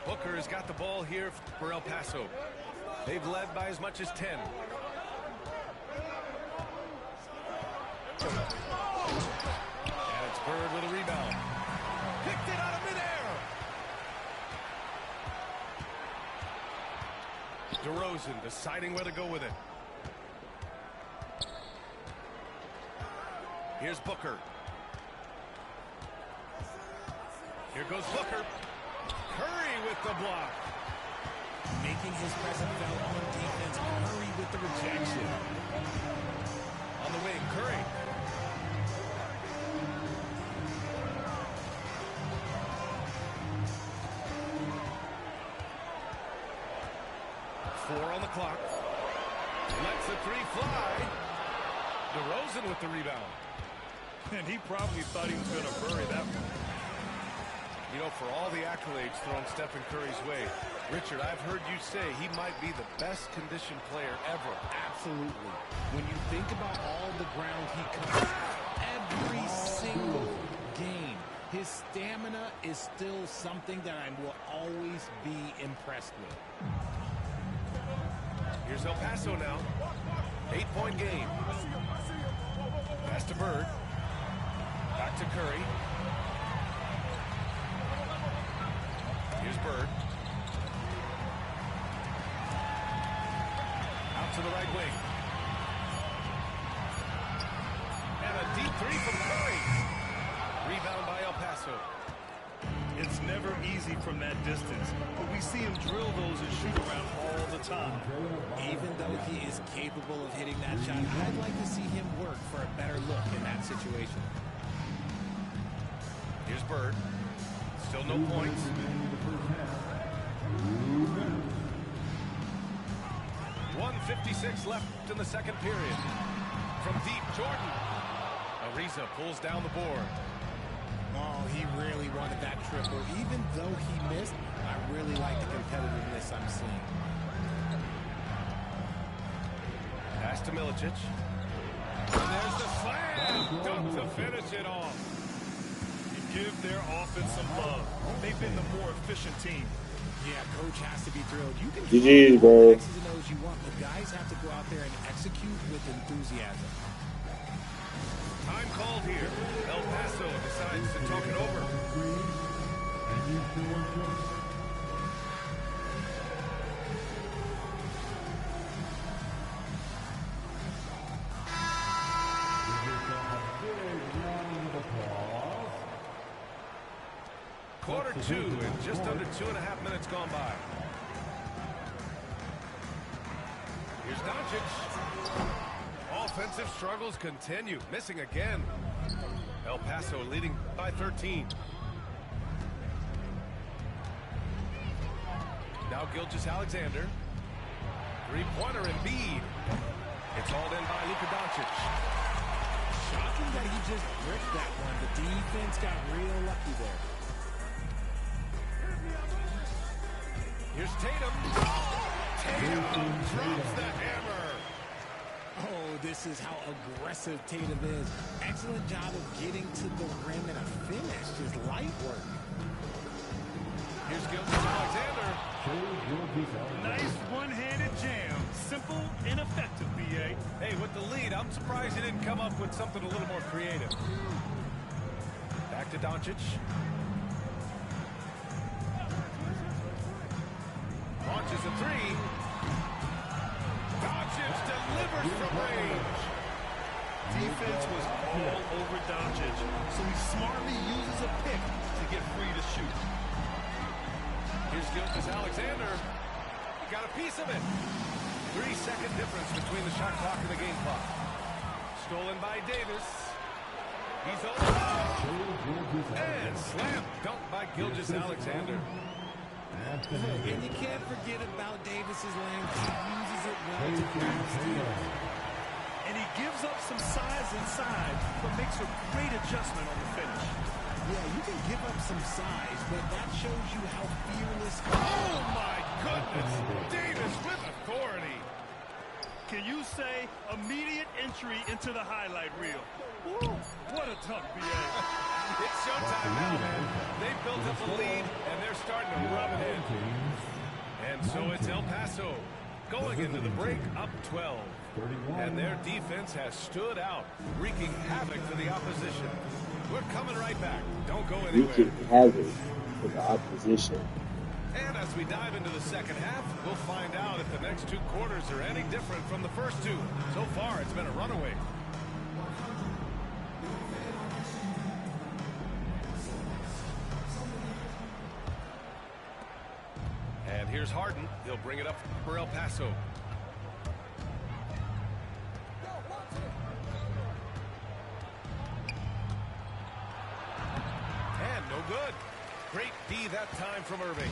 Booker has got the ball here for El Paso. They've led by as much as 10. And it's Bird with a rebound. Picked it out of midair. DeRozan deciding where to go with it. Here's Booker. Here goes Booker. Curry with the block. Making his presence felt on defense. Curry with the rejection. On the wing, Curry. Four on the clock. Lets the three fly. DeRozan with the rebound. And he probably thought he was going to bury that one. You know, for all the accolades thrown Stephen Curry's way, Richard, I've heard you say he might be the best conditioned player ever. Absolutely. When you think about all the ground he covers, every single game, his stamina is still something that I will always be impressed with. Here's El Paso now. 8-point game. Pass to Bird. Back to Curry. Here's Bird. Out to the right wing. And a deep three from Curry. Rebound by El Paso. It's never easy from that distance, but we see him drill those and shoot around all the time. Even though he is capable of hitting that shot, I'd like to see him work for a better look in that situation. Here's Bird. Still no points. 1:56 left in the second period. From deep, Jordan. Ariza pulls down the board. Oh, he really wanted that triple. Even though he missed, I really like the competitiveness I'm seeing. Pass to Milicic. And there's the slam. Dunk to finish it off. You give their offense some love. They've been the more efficient team. Yeah, coach has to be thrilled. You can GG's, bro. X's and O's you want, but guys have to go out there and execute with enthusiasm. Time called here. El Paso decides to talk it over. Quarter two and just under 2.5 minutes gone by. Here's Doncic. Offensive struggles continue. Missing again. El Paso leading by 13. Now Gilgeous-Alexander. Three-pointer Embiid. It's hauled in by Luka Doncic. Shocking that he just bricked that one. The defense got real lucky there. Here's Tatum. Tatum drops the hammer. Oh, this is how aggressive Tatum is. Excellent job of getting to the rim and a finish. Just light work. Here's Gilgeous-Alexander. Nice one-handed jam. Simple and effective, B.A. Hey, with the lead, I'm surprised he didn't come up with something a little more creative. Back to Doncic. Launches a three. Doncic delivers from range. Defense was all over Doncic, so he smartly uses a pick to get free to shoot. Here's Gilgeous-Alexander. He got a piece of it. 3-second difference between the shot clock and the game clock. Stolen by Davis. He's over. And slam dunk by Gilgeous-Alexander. And you can't forget about Davis's length. He uses it well to create steals. And he gives up some size inside, but makes a great adjustment on the finish. Yeah, you can give up some size, but that shows you how fearless. Oh, my goodness. Davis with authority. Can you say immediate entry into the highlight reel? Woo, what a tough BA. It's showtime now, man. They've built up a lead, and they're starting to rub it in. And so it's El Paso going into the break up 12. And their defense has stood out, wreaking havoc for the opposition. We're coming right back. Don't go anywhere. Wreaking havoc for the opposition. And as we dive into the second half, we'll find out if the next two quarters are any different from the first two. So far, it's been a runaway. And here's Harden. He'll bring it up for El Paso. And no good. Great D that time from Irving.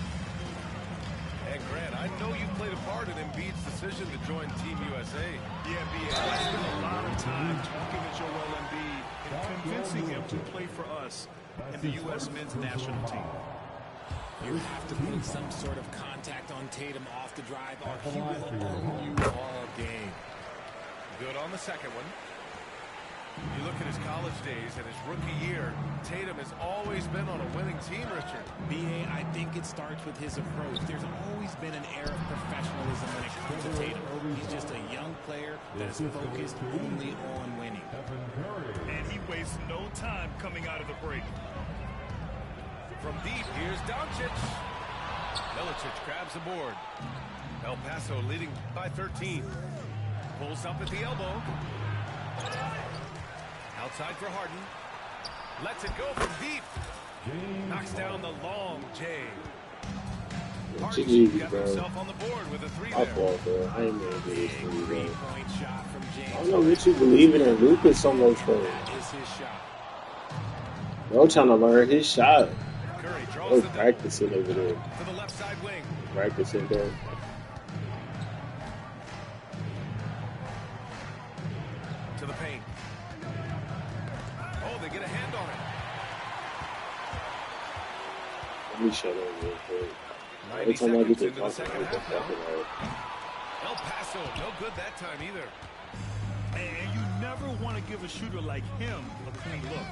And Grant, I know you played a part in Embiid's decision to join Team USA. Yeah, B.A. I spent a lot of time talking to Joel Embiid and convincing him to play for us in the U.S. men's national team. You have to put some sort of contact on Tatum off the drive, or he will own you all game. Good on the second one. You look at his college days and his rookie year, Tatum has always been on a winning team, Richard. B.A., I think it starts with his approach. There's always been an air of professionalism when it comes to Tatum. He's just a young player that is focused only on winning. And he wastes no time coming out of the break. From deep, here's Doncic. Milicic grabs the board. El Paso leading by 13. Pulls up at the elbow. Outside for Harden. Lets it go from deep. Knocks down the long J. Harden got himself on the board with a three there. Bro. I ain't gonna do this for you, bro. Three-point shot from James. I don't know what you believe in Lucas so much for. That is his shot. Bro, trying to learn his shot. Curry draws Bro, the practicing over there. to the left side wing. Practicing there. To the paint. Oh, they get a hand on it. Let me shut up real quick. 90 Every time I get seconds to into the talking, second I get half now. fucking out. El Paso, no good that time either. And you never want to give a shooter like him a clean look.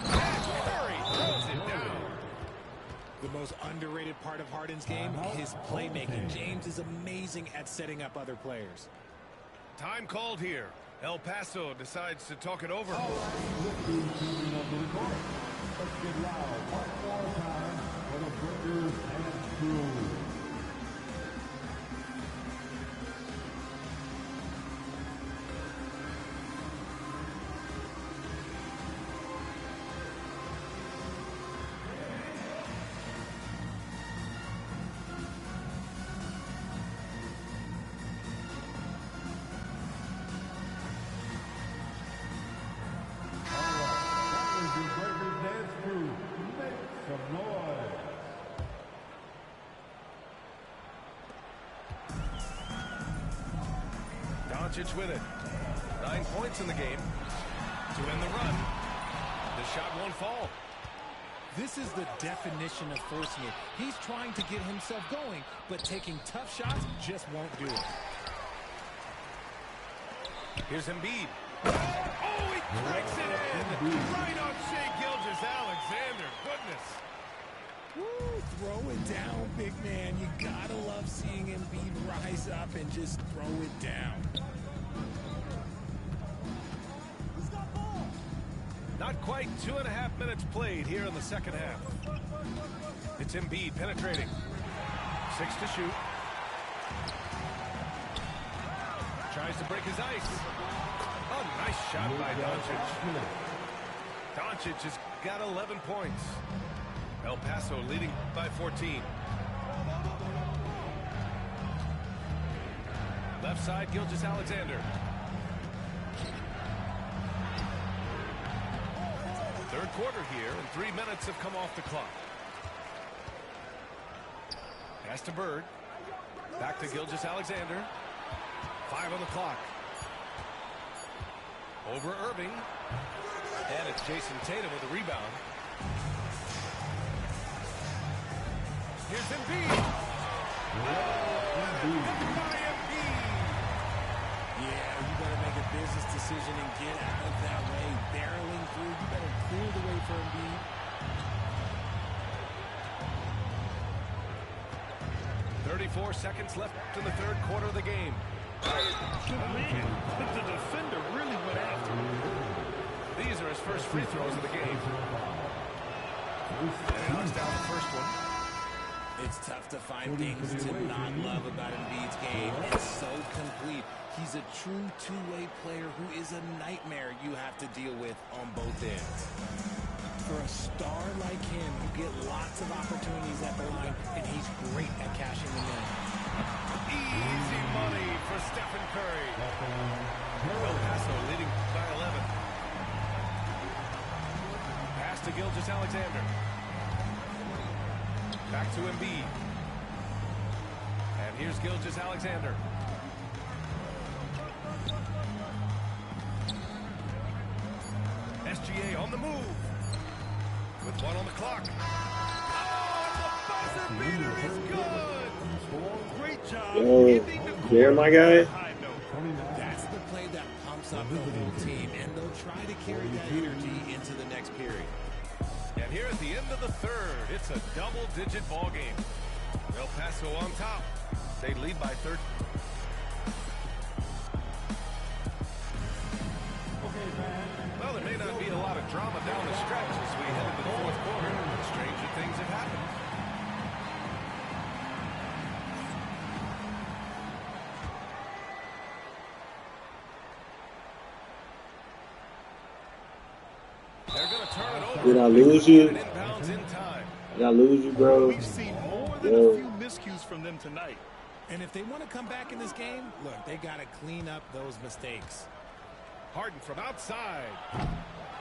Curry throws it down. The most underrated part of Harden's game, his playmaking. James is amazing at setting up other players. Time called here. El Paso decides to talk it over. Doncic with it. 9 points in the game to end the run. The shot won't fall. This is the definition of forcing it. He's trying to get himself going, but taking tough shots just won't do it. Here's Embiid. Oh, he cranks it in. Right on Shea Gilgeous-Alexander. Goodness. Woo, throw it down, big man. You gotta love seeing Embiid rise up and just throw it down. Not quite 2.5 minutes played here in the second half. It's Embiid penetrating. 6 to shoot. Tries to break his ice. Oh, nice shot by Doncic. Doncic has got 11 points. El Paso leading by 14. Left side, Gilgeous-Alexander. Third quarter here, and 3 minutes have come off the clock. Pass to Bird. Back to Gilgeous-Alexander. 5 on the clock. Over Irving. And it's Jason Tatum with the rebound. Here's Embiid. Yeah, you better make a business decision and get out of that way. Barely for Embiid. 34 seconds left in the third quarter of the game. Man, the defender really went after him. These are his first free throws of the game. And he knocks down the first one. It's tough to find things to not love about Embiid's game. It's so complete. He's a true two-way player who is a nightmare you have to deal with on both ends. For a star like him, you get lots of opportunities at the line, and he's great at cashing them in. Easy money for Stephen Curry. El Paso leading by 11. Pass to Gilgeous-Alexander. Back to Embiid. And here's Gilgeous-Alexander. SGA on the move. With one on the clock. Oh, the buzzer beater is good. Great job. Yo, there, my guy. That's the play that pumps up the whole team, and they'll try to carry that energy into the next period. And here at the end of the third, it's a double-digit ball game. El Paso on top. They lead by 13. Well, there may not be a lot of drama down the stretch as we head into the fourth quarter. Stranger things have happened. They're going to turn it over. Did I lose you? Inbounds in time. Did I lose you, bro? We've seen more than a few miscues from them tonight. And if they want to come back in this game, look, they got to clean up those mistakes. Harden from outside.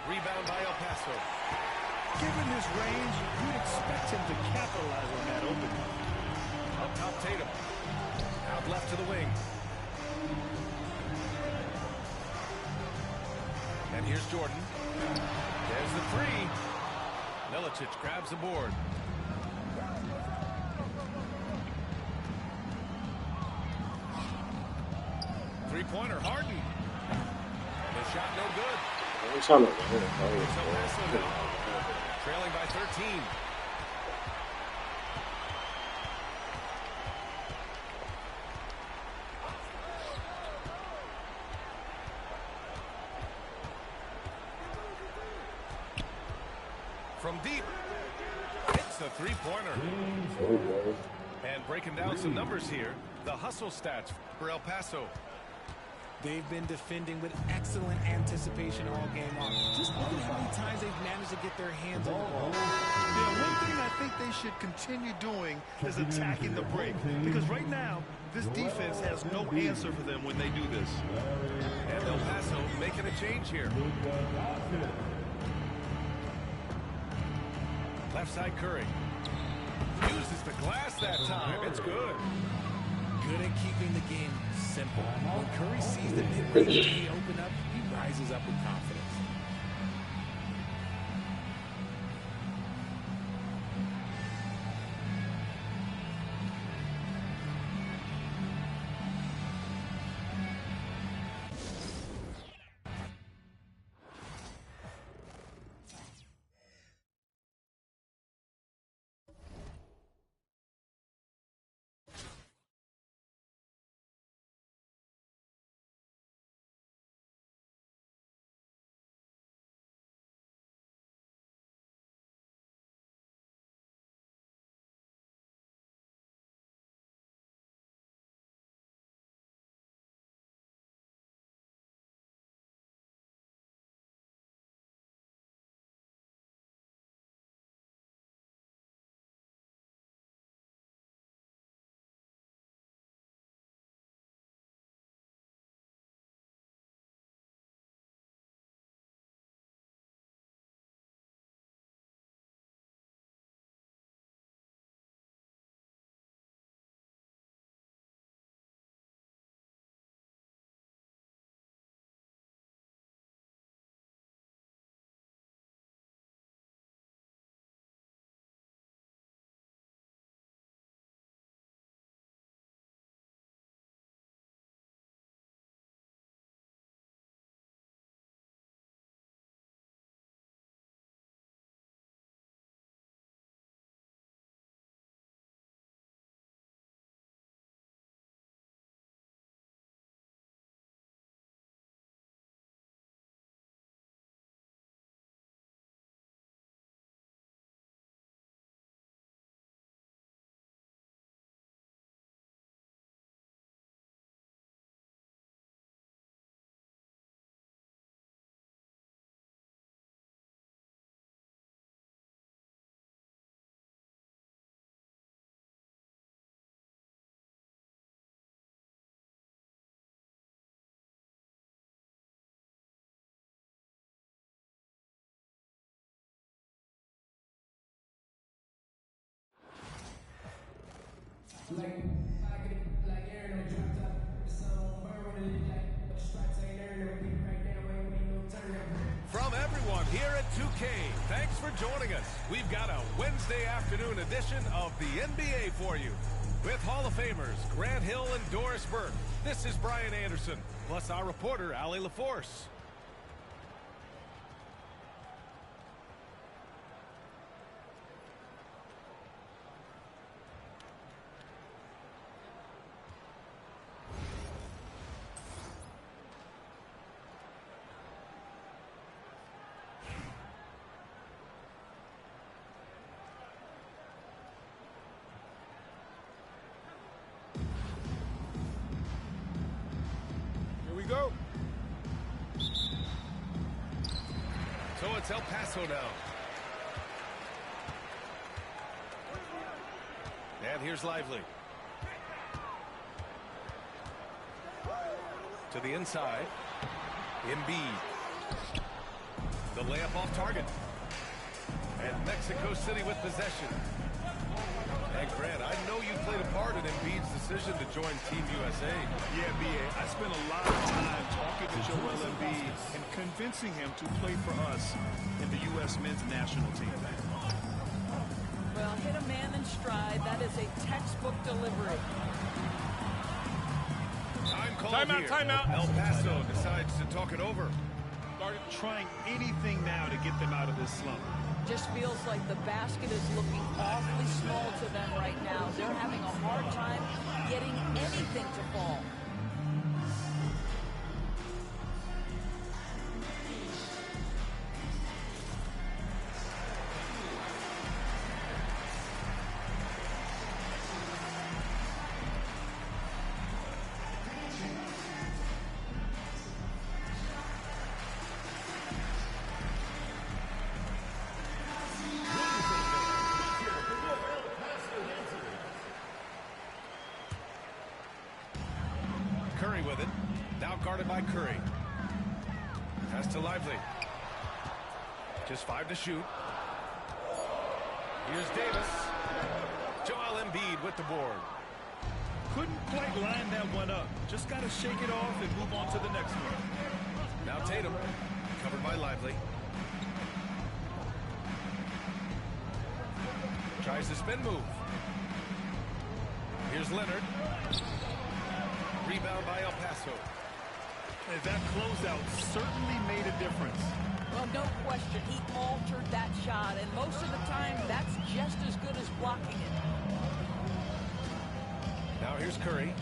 Rebound by El Paso. Given his range, you'd expect him to capitalize on that opening. Up top, Tatum. Out left to the wing. And here's Jordan. There's the three. Milicic grabs the board. Three-pointer, Harden. The shot no good. I'm trying to It's El Paso now, trailing by 13. From deep, hits the three-pointer. And breaking down some numbers here, the hustle stats for El Paso. They've been defending with excellent anticipation all game long. Just look at how many times they've managed to get their hands on the ball. Yeah, one thing I think they should continue doing is attacking the break. Because right now, this defense has no answer for them when they do this. And El Paso making a change here. Left side Curry. Uses the glass that time. It's good. Good at keeping the game simple. When Curry sees the mid-range open up, he rises up with confidence. Okay, thanks for joining us. We've got a Wednesday afternoon edition of the NBA for you. With Hall of Famers Grant Hill and Doris Burke. This is Brian Anderson, plus our reporter, Allie LaForce. Go. So it's El Paso now. And here's Lively. To the inside. Embiid. The layup off target. And Mexico City with possession. And Grant, I know you played a part in Embiid's decision to join Team USA. Yeah, B.A. I spent a lot of time talking to Joel Embiid and convincing him to play for us in the U.S. men's national team. Well, hit a man in stride. That is a textbook delivery. Time call Timeout, here. timeout. El Paso decides to talk it over. Started trying anything now to get them out of this slump. Just feels like the basket is looking awfully small to them right now. They're having a hard time getting anything to fall. Curry with it. Now guarded by Curry. Pass to Lively. Just 5 to shoot. Here's Davis. Joel Embiid with the board. Couldn't quite line that one up. Just got to shake it off and move on to the next one. Now Tatum. Covered by Lively. Tries the spin move. Here's Leonard. Rebound by El Paso. And that closeout certainly made a difference. Well, no question. He altered that shot, and most of the time, that's just as good as blocking it. Now here's Curry.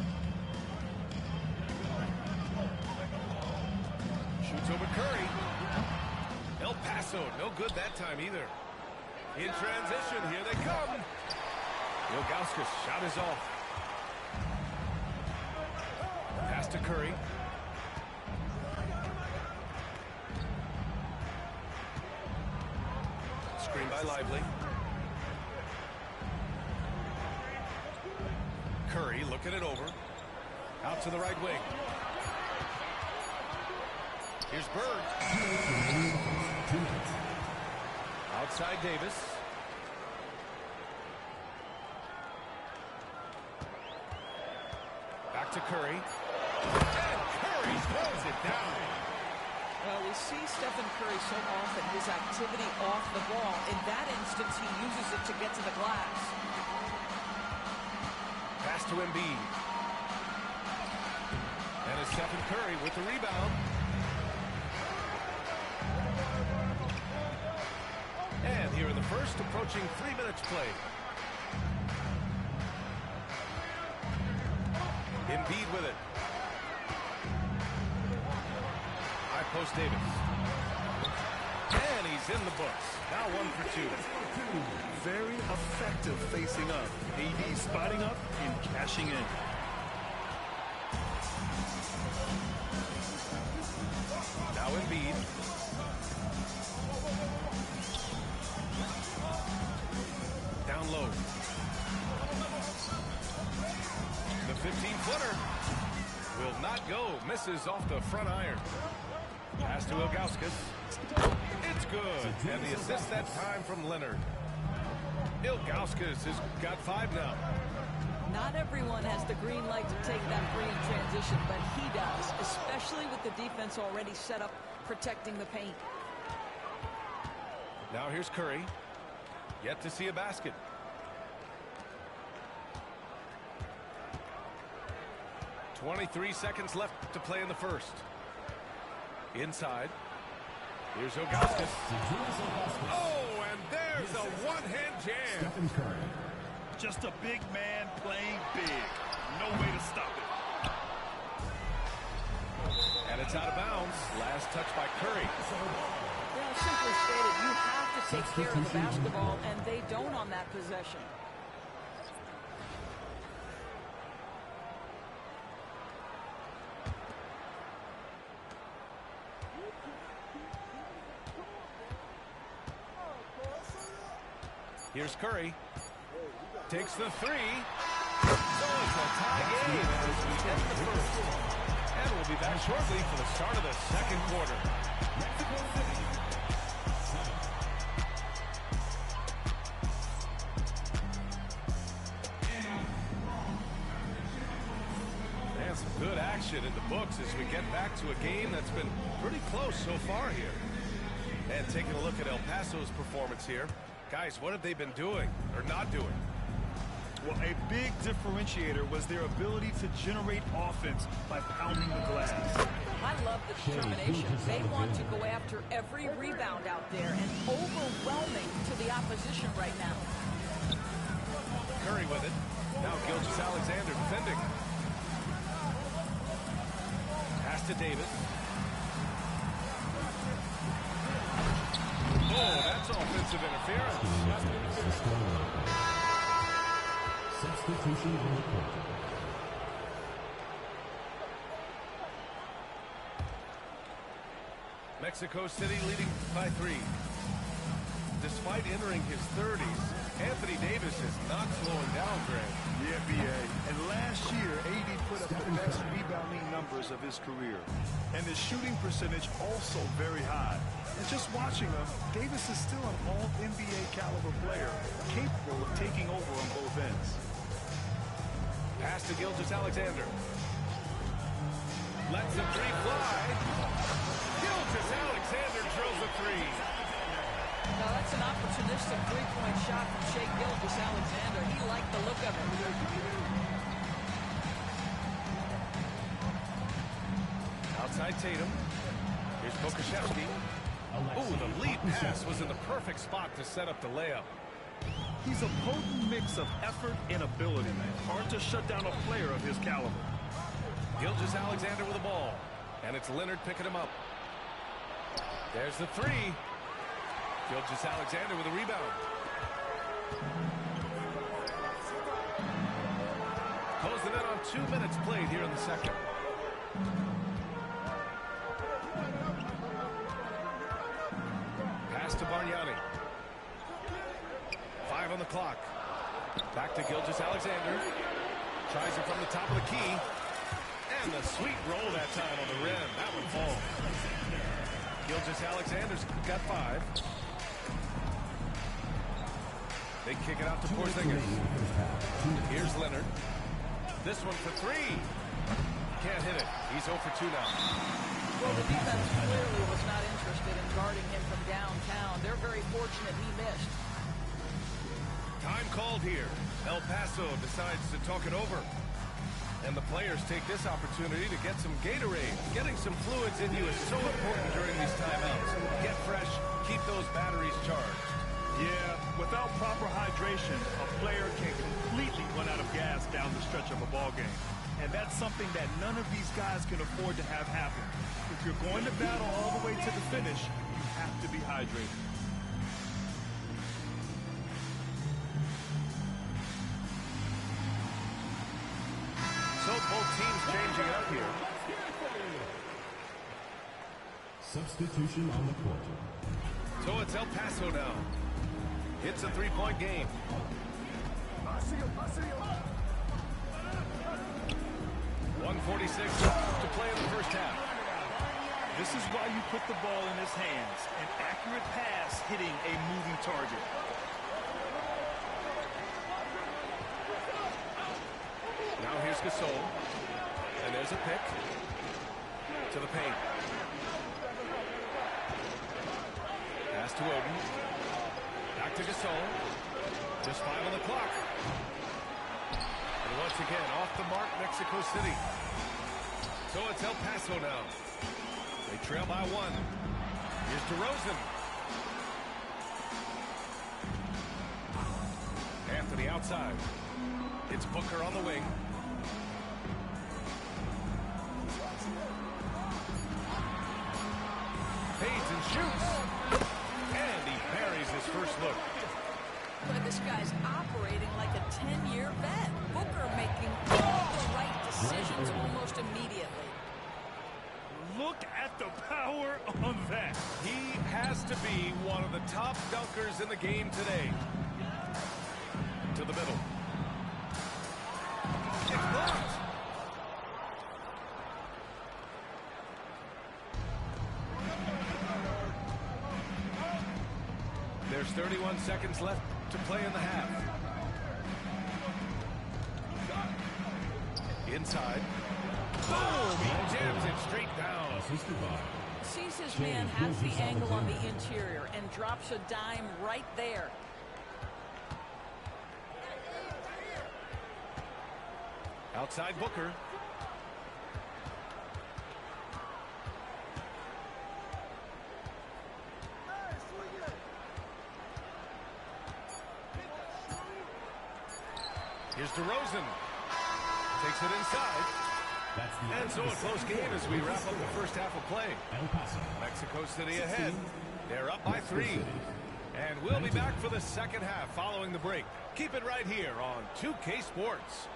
Shoots over Curry. El Paso, no good that time either. In transition, here they come. Ilgauskas shot is off. Pass to Curry. Screen by Lively. Curry looking it over. Out to the right wing. Here's Bird. Outside Davis. Back to Curry. And Curry throws it down. Well, we see Stephen Curry so often, his activity off the ball. In that instance, he uses it to get to the glass. Pass to Embiid. And it's Stephen Curry with the rebound. And here in the first, approaching 3 minutes played. Embiid with it. High post Davis. And he's in the books. Now 1 for 2. Very effective facing up. AD spotting up and cashing in. Now Embiid. Down low. The 15-footer will not go. Misses off the front iron. Pass to Ilgauskas. It's good. And the assist that time from Leonard. Ilgauskas has got 5 now. Not everyone has the green light to take that free in transition, but he does, especially with the defense already set up protecting the paint. Now here's Curry. Yet to see a basket. .23 seconds left to play in the first. Inside. Here's Augustus. Oh, and there's a one-hand jam. Just a big man playing big. No way to stop it. And it's out of bounds. Last touch by Curry. Well, simply stated, you have to take care of the basketball, and they don't on that possession. Here's Curry. Takes the three. So it's a tie game as we end the first. And we'll be back shortly for the start of the second quarter. And some good action in the books as we get back to a game that's been pretty close so far here. And taking a look at El Paso's performance here. Guys, what have they been doing or not doing? Well, a big differentiator was their ability to generate offense by pounding the glass. I love the determination. They want to go after every rebound out there and overwhelming to the opposition right now. Curry with it. Now Gilgeous-Alexander defending. Pass to Davis. Oh, that's offensive interference. Substitution on the court. Mexico City leading by 3. Despite entering his 30s, Anthony Davis is not slowing down, Grant. Yeah, B.A. And last year, AD put up the best rebounding numbers of his career. And his shooting percentage also very high. And just watching him, Davis is still an all-NBA caliber player, capable of taking over on both ends. Pass to Gilgeous-Alexander. Lets the three fly. Gilgeous-Alexander drills the three. Now that's an opportunistic three-point shot from Shai Gilgeous-Alexander. He liked the look of it. Outside Tatum. Here's Pokashevsky. Oh, the lead pass was in the perfect spot to set up the layup. He's a potent mix of effort and ability. Hard to shut down a player of his caliber. Gilgeous-Alexander with the ball. And it's Leonard picking him up. There's the three. Gilgeous-Alexander with a rebound. Closing in on 2 minutes played here in the second. Pass to Bargnani. 5 on the clock. Back to Gilgeous-Alexander. Tries it from the top of the key. And the sweet roll that time on the rim. That one falls. Gilgeous-Alexander's got 5. They kick it out to Porzingis. Here's Leonard. This one for 3. Can't hit it. He's 0 for 2 now. Well, the defense clearly was not interested in guarding him from downtown. They're very fortunate he missed. Time called here. El Paso decides to talk it over. And the players take this opportunity to get some Gatorade. Getting some fluids in you is so important during these timeouts. Get fresh, keep those batteries charged. Yeah, without proper hydration, a player can completely run out of gas down the stretch of a ball game. And that's something that none of these guys can afford to have happen. If you're going to battle all the way to the finish, you have to be hydrated. So both teams changing up here. Substitution on the court. So it's El Paso now. It's a 3-point game. 1:46 to play in the first half. This is why you put the ball in his hands. An accurate pass hitting a moving target. Now here's Gasol. And there's a pick. To the paint. Pass to Oden. Back to Gasol. Just 5 on the clock. And once again, off the mark, Mexico City. So it's El Paso now. They trail by 1. Here's DeRozan. Anthony outside. It's Booker on the wing. Fades and shoots. And he buries his first look. But this guy's operating like a 10-year vet. Booker making all the right decisions almost immediately. Look at the power on that. He has to be one of the top dunkers in the game today. To the middle. It's blocked. There's 31 seconds left to play in the half. Inside. Boom! He jams it straight down. Sees his man has the angle on the interior and drops a dime right there. Outside Booker. Here's DeRozan. Takes it inside. And so a close game as we wrap up the first half of play. Mexico City ahead. They're up by 3. And we'll be back for the second half following the break. Keep it right here on 2K Sports.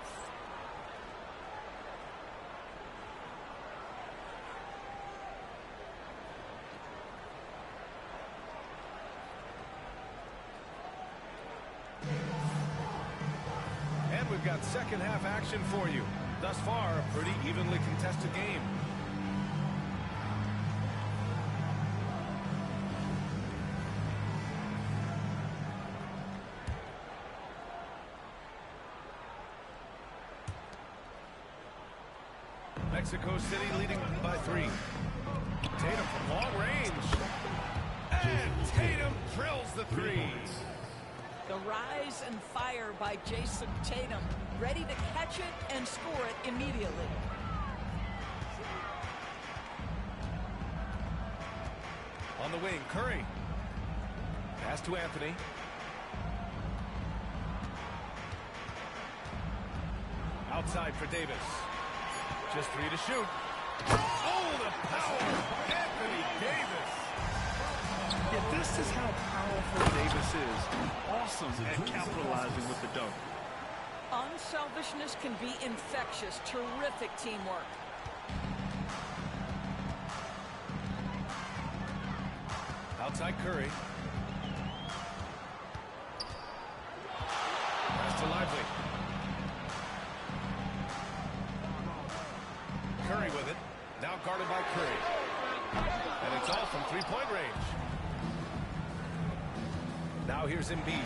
And we've got second half action for you. Thus far, a pretty evenly contested game. Mexico City leading by 3. Tatum from long range. And Tatum drills the 3. The rise and fire by Jason Tatum, ready to catch it and score it immediately. On the wing, Curry. Pass to Anthony. Outside for Davis. Just 3 to shoot. Oh, the power! Anthony Davis! Yeah, this is how powerful Davis is. Awesome at capitalizing with the dunk. Unselfishness can be infectious. Terrific teamwork. Outside Curry. Pass to Lively. Curry with it. Now guarded by Curry. And it's all from three-point range. Now here's Embiid.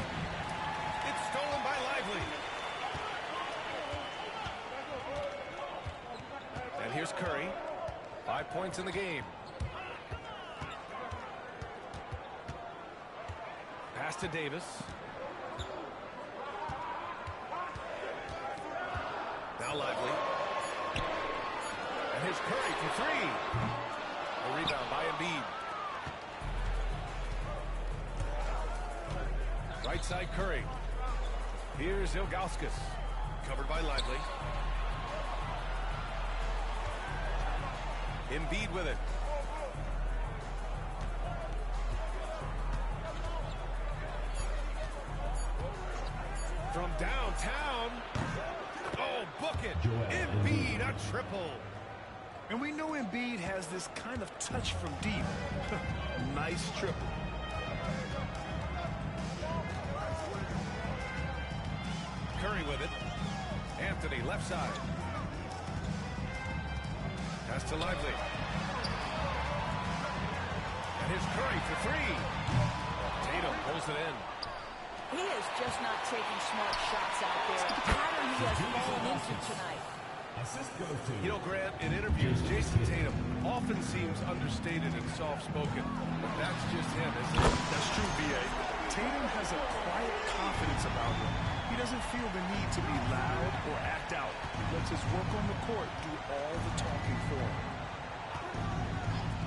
It's stolen by Lively. And here's Curry. 5 points in the game. Pass to Davis. Now Lively. And here's Curry for 3. A rebound by Embiid. Right side Curry. Here's Ilgauskas. Covered by Lively. Embiid with it. From downtown. Oh, book it. Embiid, a triple. And we know Embiid has this kind of touch from deep. Nice triple. Curry with it. Anthony left side. Pass to Lively. And here's Curry for 3. Tatum pulls it in. He is just not taking smart shots out there. The pattern he has fallen into tonight. You know, Grant, in interviews, Jason Tatum often seems understated and soft-spoken. But that's just him, isn't it? That's true, B.A. Tatum has a quiet confidence about him. He doesn't feel the need to be loud or act out. He lets his work on the court do all the talking for him.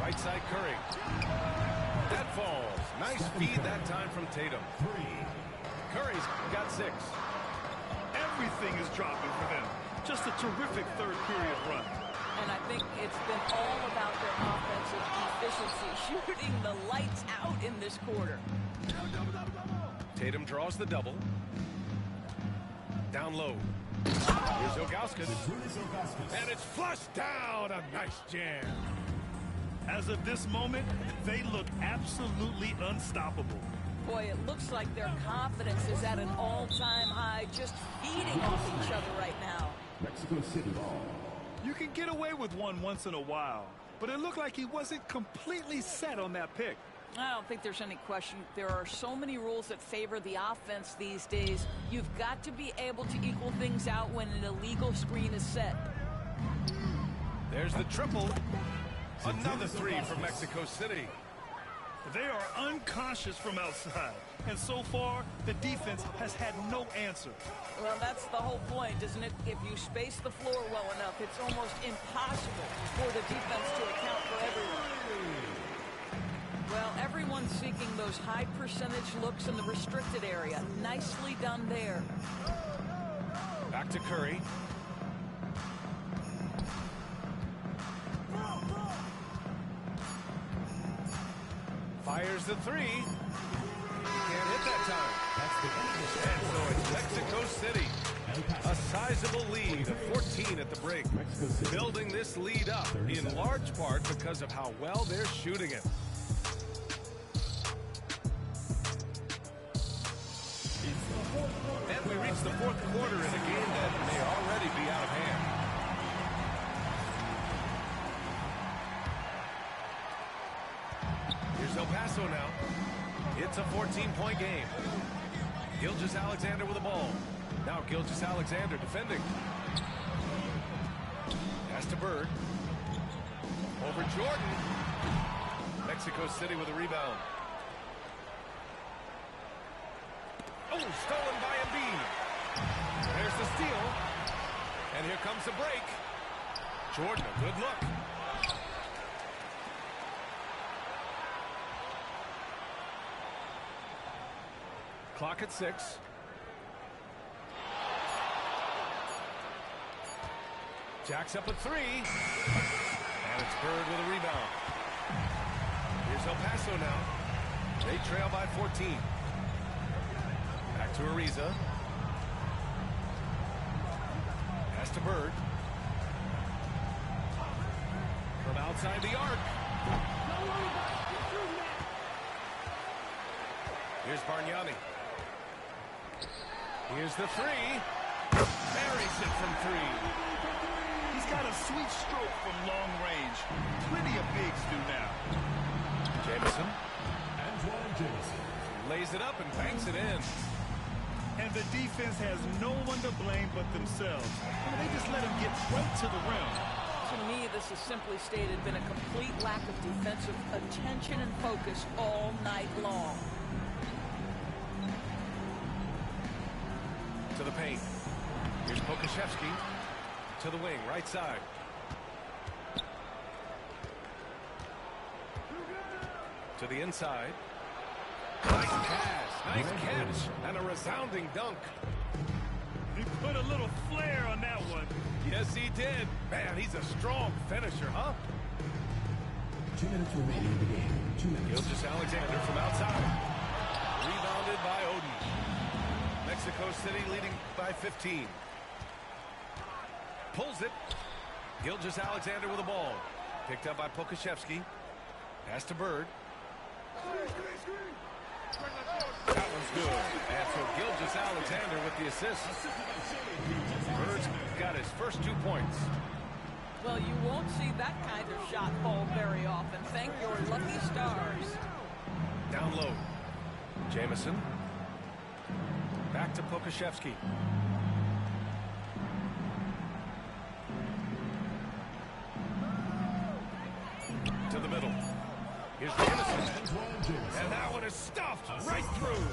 Right side Curry. That falls. Nice feed that time from Tatum. Curry's got 6. Everything is dropping for them. Just a terrific third period run. And I think it's been all about their offensive efficiency, shooting the lights out in this quarter. Tatum draws the double. Down low. Here's Ilgauskas. And it's flushed down. A nice jam. As of this moment, they look absolutely unstoppable. Boy, it looks like their confidence is at an all-time high, just feeding off each other right now. Mexico City ball. You can get away with one once in a while, but it looked like he wasn't completely set on that pick. I don't think there's any question. There are so many rules that favor the offense these days. You've got to be able to equal things out when an illegal screen is set. There's the triple. Another 3 from Mexico City. They are unconscious from outside, and so far, the defense has had no answer. Well, that's the whole point, isn't it? If you space the floor well enough, it's almost impossible for the defense to account for everyone. Well, everyone's seeking those high percentage looks in the restricted area. Nicely done there. Back to Curry. Fires the 3. Can't hit that time. And so it's Mexico City. A sizable lead of 14 at the break. Building this lead up in large part because of how well they're shooting it. And we reach the 4th quarter in a game that may already be out of hand. Here's El Paso now. It's a 14-point game. Gilgeous-Alexander with the ball. Now Gilgeous-Alexander defending. Pass to Bird. Over Jordan. Mexico City with a rebound. Oh, stolen by Embiid. There's the steal. And here comes the break. Jordan, a good look. Clock at 6. Jacks up a 3. And it's Bird with a rebound. Here's El Paso now. They trail by 14. Back to Ariza. Pass to Bird. From outside the arc. Here's Bargnani. Here's the 3. Buries it from 3. He's got a sweet stroke from long range. Plenty of bigs do now. Jameson. Antoine Jameson. Lays it up and banks it in. And the defense has no one to blame but themselves. They just let him get right to the rim. To me, this has simply stated been a complete lack of defensive attention and focus all night long. To the paint. Here's Pokashevsky. To the wing, right side. To the inside. Nice pass, nice catch, and a resounding dunk. He put a little flair on that one. Yes, he did. Man, he's a strong finisher, huh? 2 minutes remaining in the game. 2 minutes. Gilgeous-Alexander from outside. Rebounded by Odin. Mexico City leading by 15. Pulls it. Gilgeous-Alexander with the ball. Picked up by Pokashevsky. Pass to Bird. That one's good. And so Gilgeous-Alexander with the assist. Bird's got his first 2 points. Well, you won't see that kind of shot fall very often. Thank your lucky stars. Down low. Jameson. Back to Pokashevsky. To the middle. Here's Jameson. And that one is stuffed right through.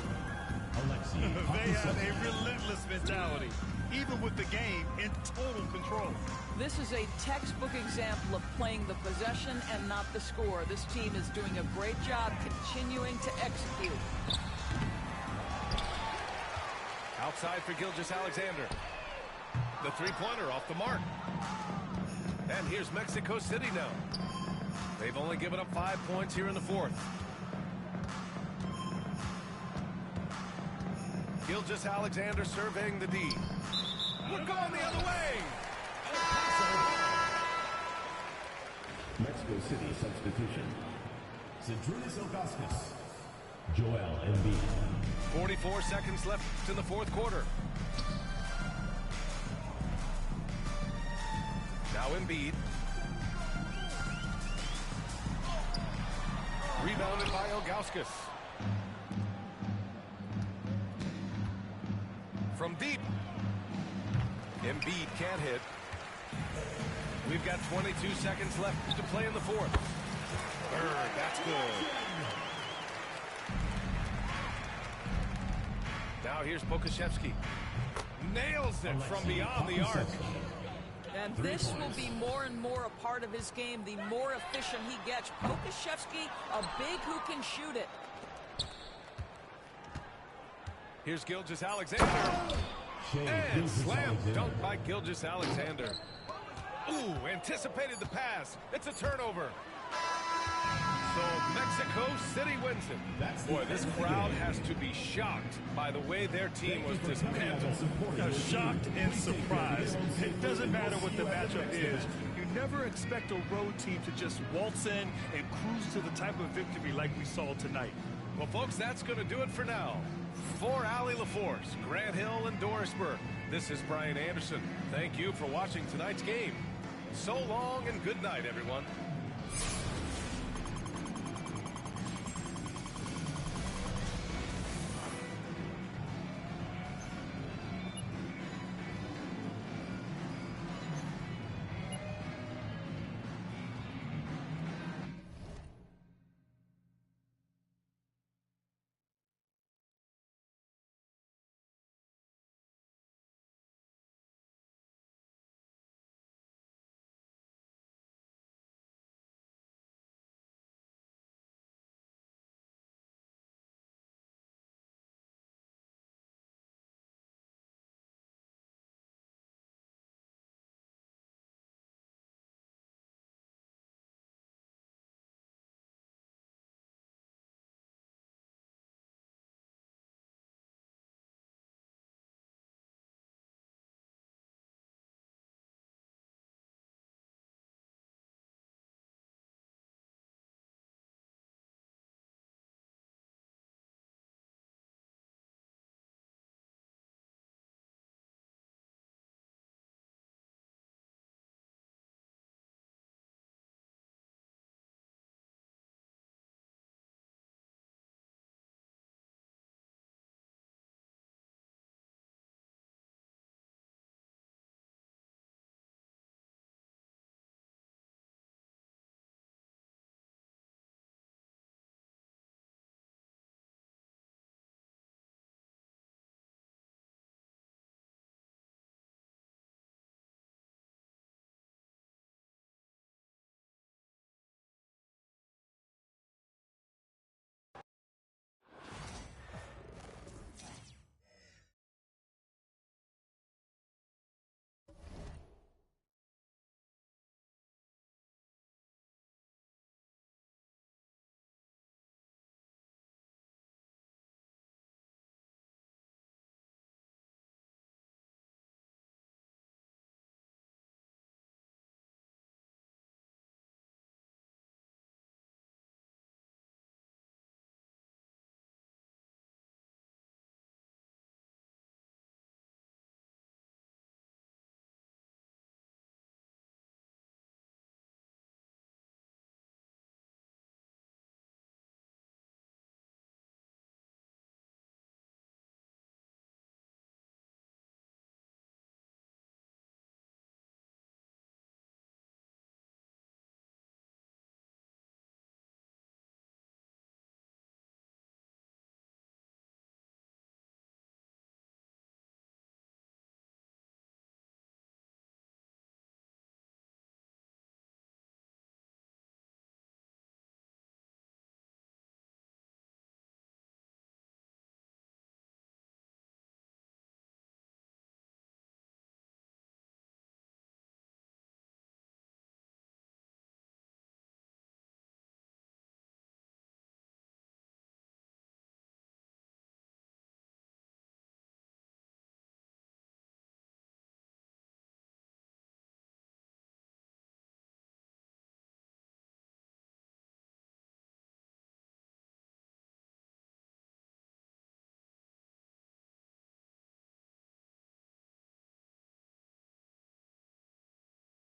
They have a relentless mentality, even with the game in total control. This is a textbook example of playing the possession and not the score. This team is doing a great job continuing to execute. Outside for Gilgeous-Alexander. The three-pointer off the mark. And here's Mexico City now. They've only given up 5 points here in the fourth. Gilgeous-Alexander surveying the D. We're going the other way. Mexico City substitution. Zydrunas Ilgauskas. Joel Embiid. 44 seconds left in the fourth quarter. Now Embiid. Rebounded by Ilgauskas. From deep. Embiid can't hit. We've got 22 seconds left to play in the fourth. Bird, that's good. Now here's Pokashevsky. Nails it from beyond the arc. And this will be more and more a part of his game the more efficient he gets. Pokashevsky, a big who can shoot it. Here's Gilgeous-Alexander. And slam dunk by Gilgeous-Alexander. Ooh, anticipated the pass. It's a turnover. So Mexico City wins it. Boy, this crowd has to be shocked by the way their team was dismantled. Shocked and surprised. It doesn't matter what the matchup is. You never expect a road team to just waltz in and cruise to the type of victory like we saw tonight. Well, folks, that's going to do it for now. For Allie LaForce, Grant Hill, and Dorisburg, this is Brian Anderson. Thank you for watching tonight's game. So long and good night, everyone.